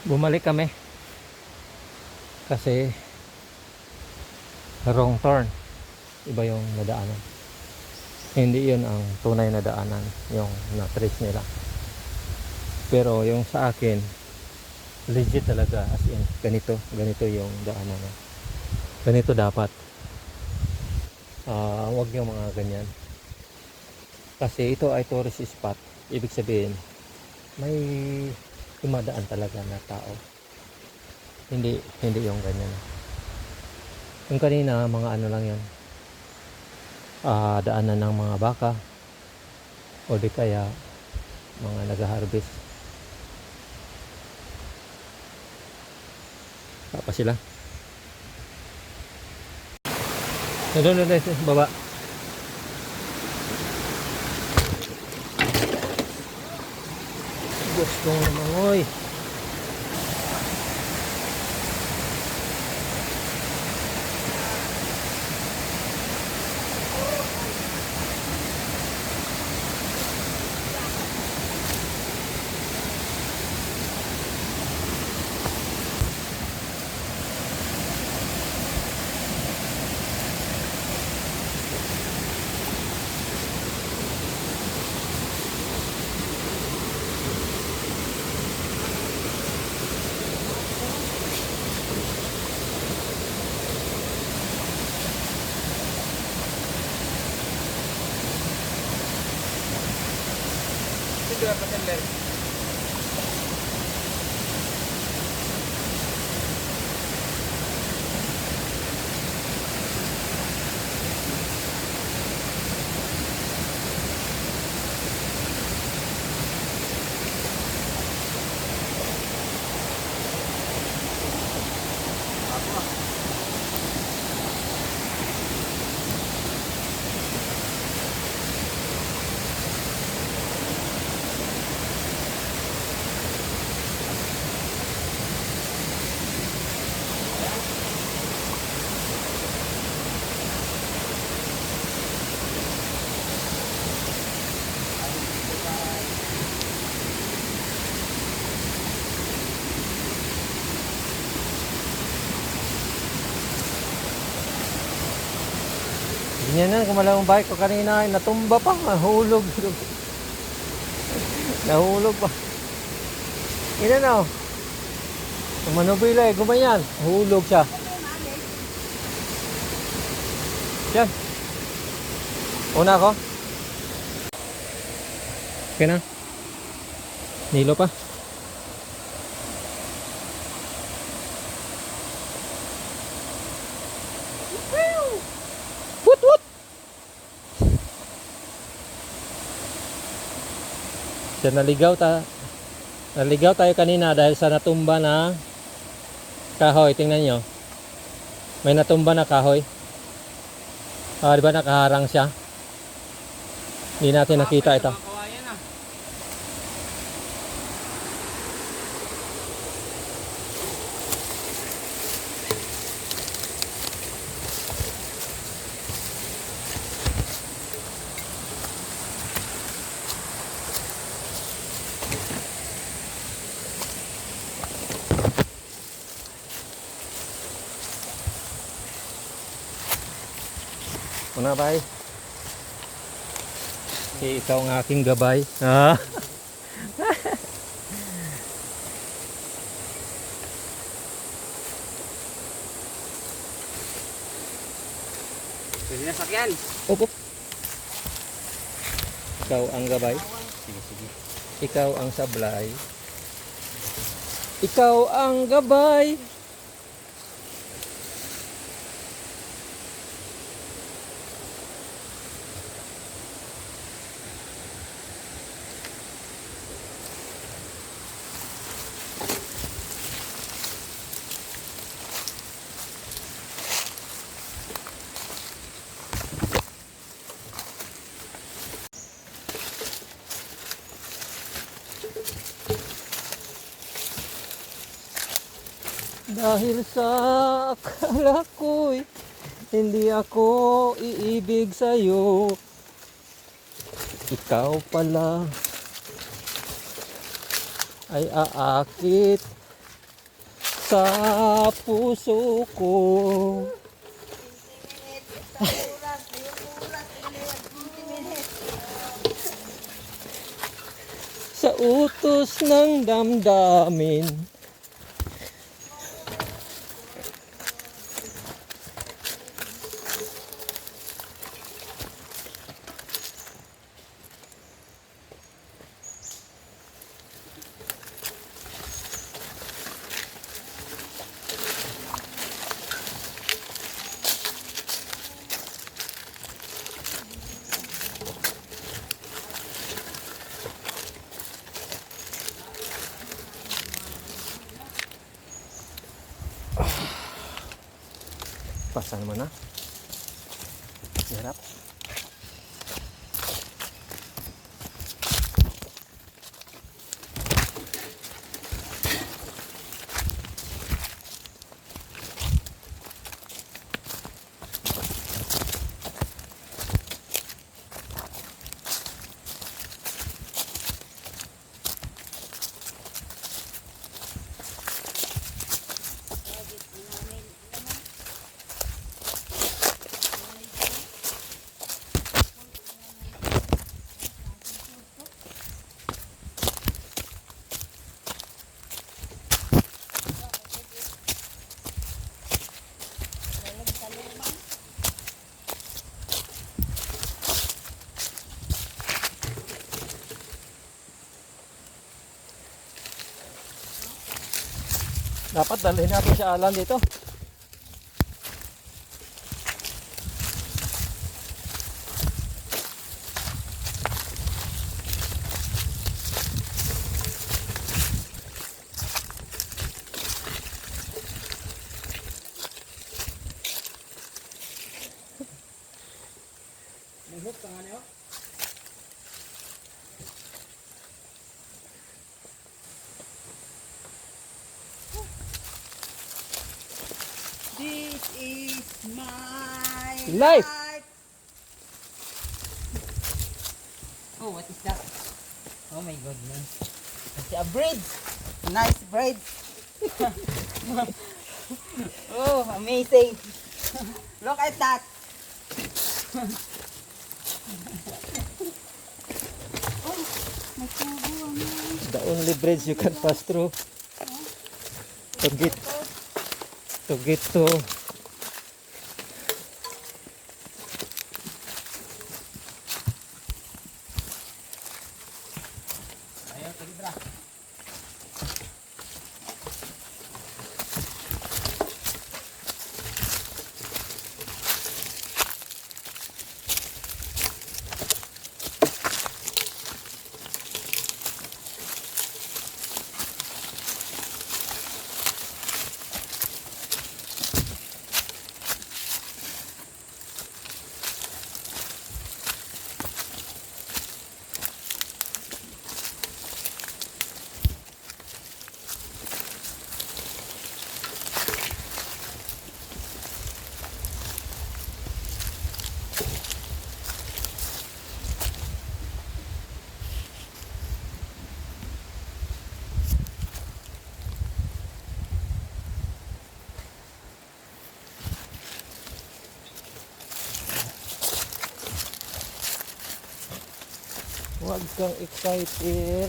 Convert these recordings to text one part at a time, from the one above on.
Bumalik kami kasi wrong turn, iba yung nadaanan, hindi yun ang tunay na daanan yung na-trace nila. Pero yung sa akin legit talaga, as in ganito yung daanan, ganito dapat. Huwag yung mga ganyan, kasi ito ay tourist spot, ibig sabihin may dumadaan talaga na tao, hindi yung ganyan. Yung kanina mga ano lang yan, daanan ng mga baka o di kaya mga nag-harvest. Pa sila doon baba. Gusto naman oy. Dua passenger. Ganyan na, kumalawang bike ko kanina, natumba pa, nahulog. Nahulog pa. Ina na, manubila gumayan, nahulog siya. Yan. Una ako. Okay na. Nilo pa. Wut wut. So, naligaw tayo kanina dahil sa natumba na kahoy. Tingnan nyo, may natumba na kahoy. Diba nakaharang siya, hindi natin nakita ito. Una bay, ikaw ang aking gabay. Pwede na sakyan. Opo. Ikaw ang gabay. Sige, sige. Ikaw ang sablay. Ikaw ang gabay. Dahil sa akala ko'y hindi ako iibig sa'yo, ikaw pala ay aakit sa puso ko. Sa utos ng damdamin. Pasa naman na. Hirap. Dapat dalhin natin si Alan dito. Munghook tangan niyo. This is my Life. Oh, what is that? Oh my goodness. It's a braid. Nice braid. Oh, amazing. Look at that. Oh, may tubo. The only bridge you can pass through. To get to Ayo, tadi bra. Huwag kang excited.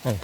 Ay.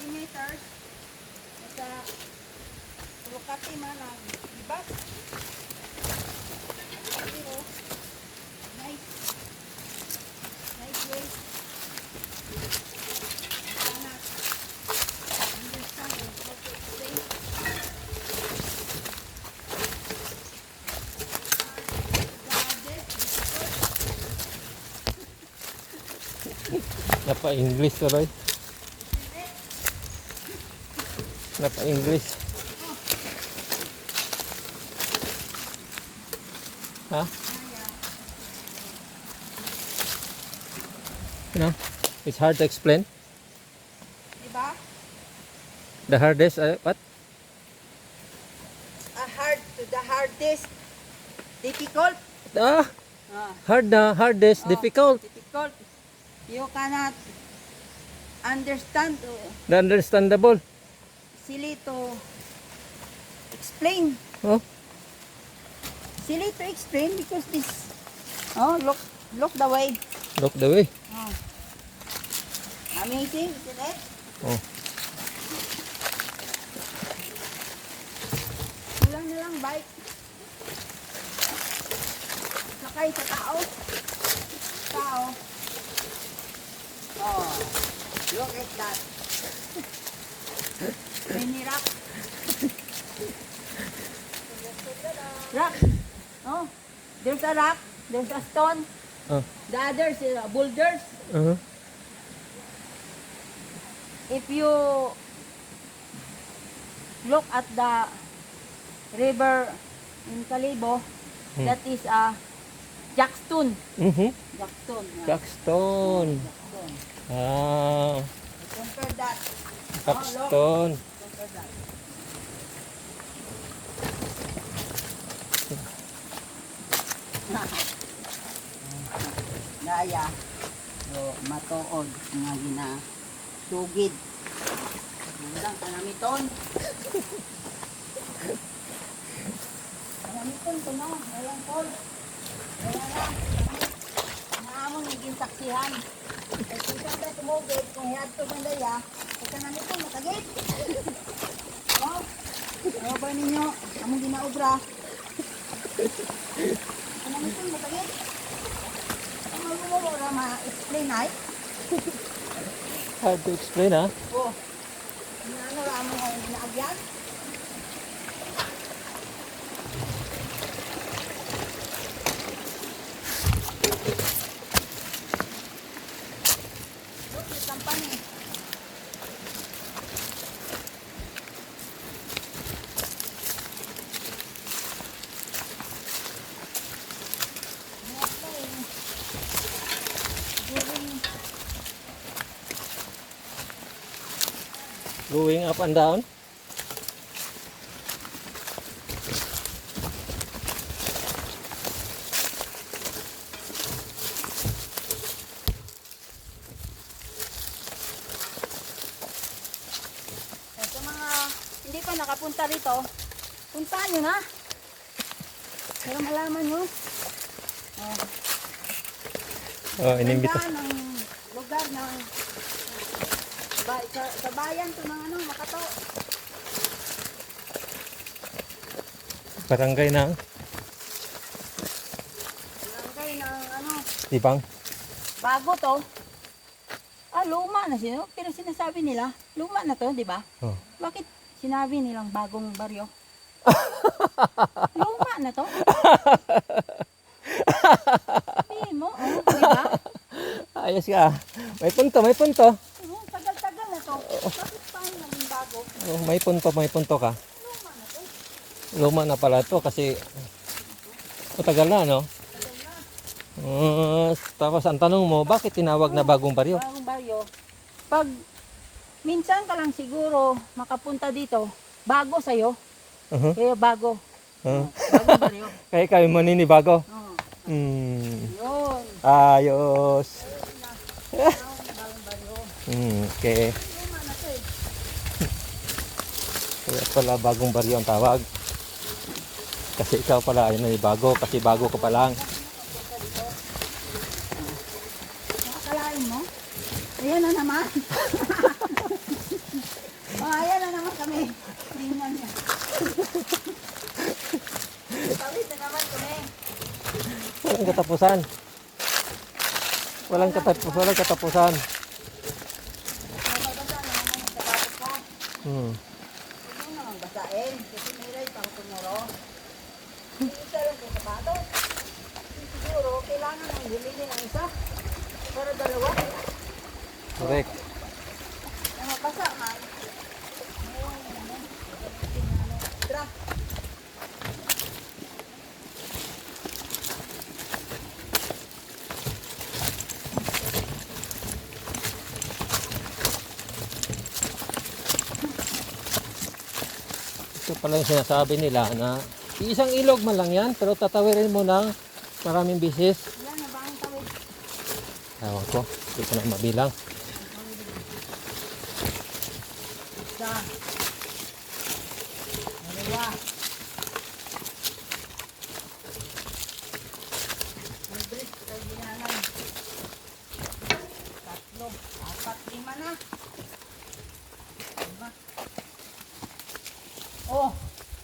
Meters. Sa Bukati man ang ibas. Pero, nice. Nice way. Sana understand and how to explain. Napa-English tuloy. Napa-English. Ha? You know, it's hard to explain. Diba? The hardest, what? The hardest. Difficult. Ah, Ah. hardest, Oh, difficult. Difficult. You cannot understand. The understandable. Silly to explain. Oh, Silly to explain because this. Oh, look the way. look the way. Oh. Amazing, isn't it? Oh, Kulang na lang bike. Sakay sa tao. Tao. Oh, look at that. Mini rock. Rock. Oh, there's a rock. There's a stone. oh, The others is boulders. uh-huh. If you look at the river in Kalibo, that is a jackstone. Mm-hmm. Jackstone. Yeah. Jackstone. Jackstone. Ah, Compare that. Jackstone. Compare that. Daya. So, matuod nga ginasugid. Hanggang kanamiton. Kanamiton ko no. Dalang tol. Kaya lang. Naamon naging saksihan. Kaya kung saan tayo tumugid, kung hiyad to ng daya, kaya kanamiton matagit. Wow. Ano ba ninyo? Among ginaobra. Kanamiton matagit. Ano mo ma-explain ay? Hard to explain, ha? Oh. Ano ra mo ang ginaagyan? Look, may company. Going up and down. Sa mga hindi pa nakapunta rito, puntahan nyo na. Pero malaman nyo. Oh, Oh, inimbita. ganda ng lugar ng sa bayan to ng ano, Makato. Barangay ng Barangay ng ano, Tibang. bago to. luma na sila. Pero sinasabi nila, luma na to, di ba? Oh. Bakit sinabi nilang bagong baryo? Luma na to. Sabihin mo, oh, di ba? Ayos ka. May punto, may punto. Oh, tagal-tagal na to. Bakit paano naging bago? Oh, may punto ka. Luma na to. Luma na pala to kasi matagal na, no? Tagal na. Tapos ang tanong mo, bakit tinawag na bagong baryo? Bagong baryo. Pag minsan ka lang siguro makapunta dito, bago sa'yo. Uh-huh. Kaya bago. Uh, Bagong baryo. kaya kayo maninibago. Oh, Hmm. yun. Ayos. Bagong baryo. Okay. Luma na to eh. Kaya pala bagong baryo ang tawag. Kasi ikaw pala ay bago kasi bago ka pa lang. Nakakalain mo? Ayan na naman. Oh, ayan na naman kami. Tingnan niya. Tawid na naman kami. Walang katapusan. Walang katapusan. Mababasa na naman yung sapatos ko. Hmm. Huwag mo naman basain. Kasi may right ako tumuro. Isa lang yung sapatos. Siguro, kailangan mong bilhin ng isa. Para dalawa. Correct. Ang mabasa man. Tara. Ito pala yung sinasabi nila na isang ilog man lang yan pero tatawirin mo ng maraming bisis. Yan, nabangin tawid. Ewan ko, hindi ko na mabilang. Isa. Dalawa. May bris, may ginanan. Tatlo, apat, lima na. Lima. Oh,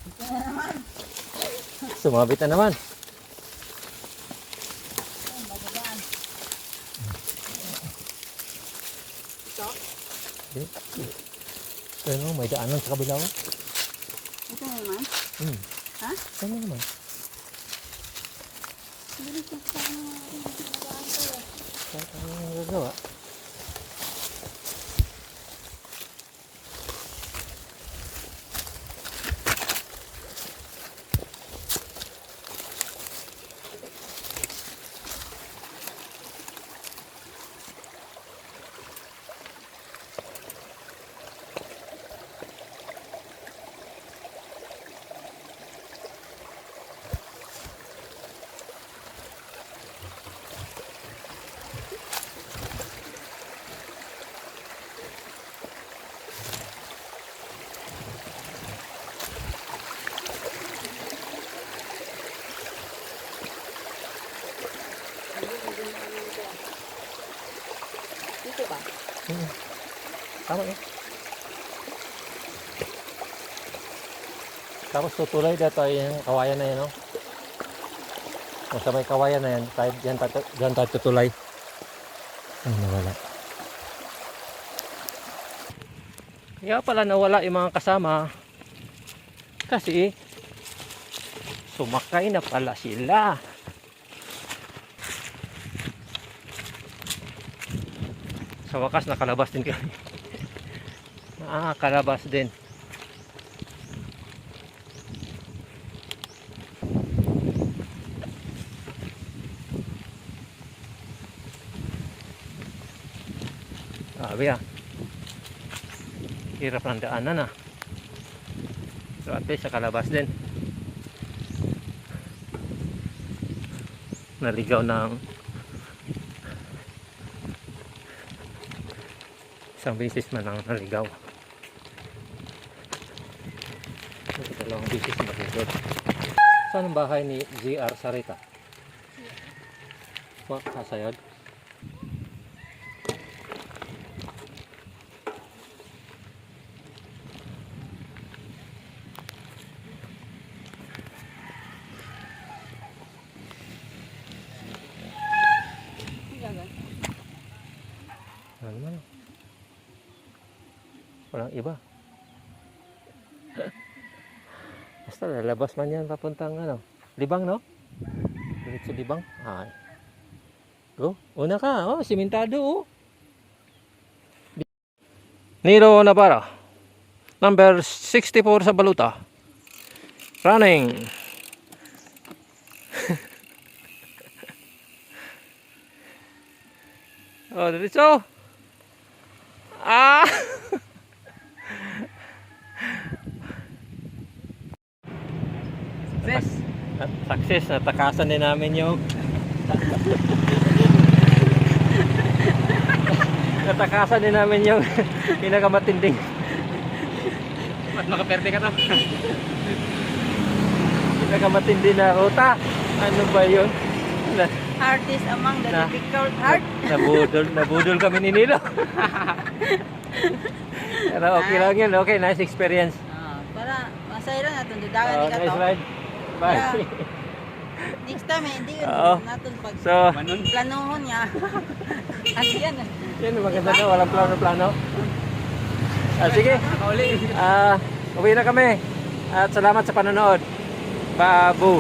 ito na naman. Sumabit na naman. Ayun, bababaan. Ito? Pero may daanan sa kabila. Oh. Ito na naman? Hmm. Ha? Ano naman? Bilis na sa ano natin. Bababaan to eh. Kahit ano yung gagawa. Dito ba? Tama eh. Tapos tutulay dito yung kawayan na yan, no? O sa may kawayan na yan, dyan tayo tutulay. Ay, nawala. Kaya pala nawala yung mga kasama. Kasi, sumakay na pala sila. Sa wakas, nakalabas din kami. Nakalabas din. Sabi hirap ng daanan so at least nakalabas din. Naligaw ng isang beses man ang naligaw. Dalawang beses naligaw. Saan ang bahay ni GR Sarita? Kasayod? Ano naman? Walang iba. Basta lalabas man yan papuntang ano. Libang, no? Diretso Libang. Ay. Go. Una ka. Oh, simentado, oh. Nilo Navarro. Number 64 sa baluta. Running. Oh, diretso. Ah! Success. Success. Natakasan din namin yung natakasan din namin yung pinakamatinding Mas makaperte ka to. pinakamatindi na ruta. Ano ba yun? Hardest among the Na- difficult hard. Nabudol kami ni Nilo. Pero okay lang yun. Okay, nice experience. Para masaya lang natin. Dudagan ni ka Nice to. ride. Bye. Yeah. Next time hindi yun Oo. natin pag So, Manon. planohon niya. At yan. yun, maganda na. Walang plano-plano. Sige. Nakauli. Uwi na kami. At salamat sa panonood. Babu.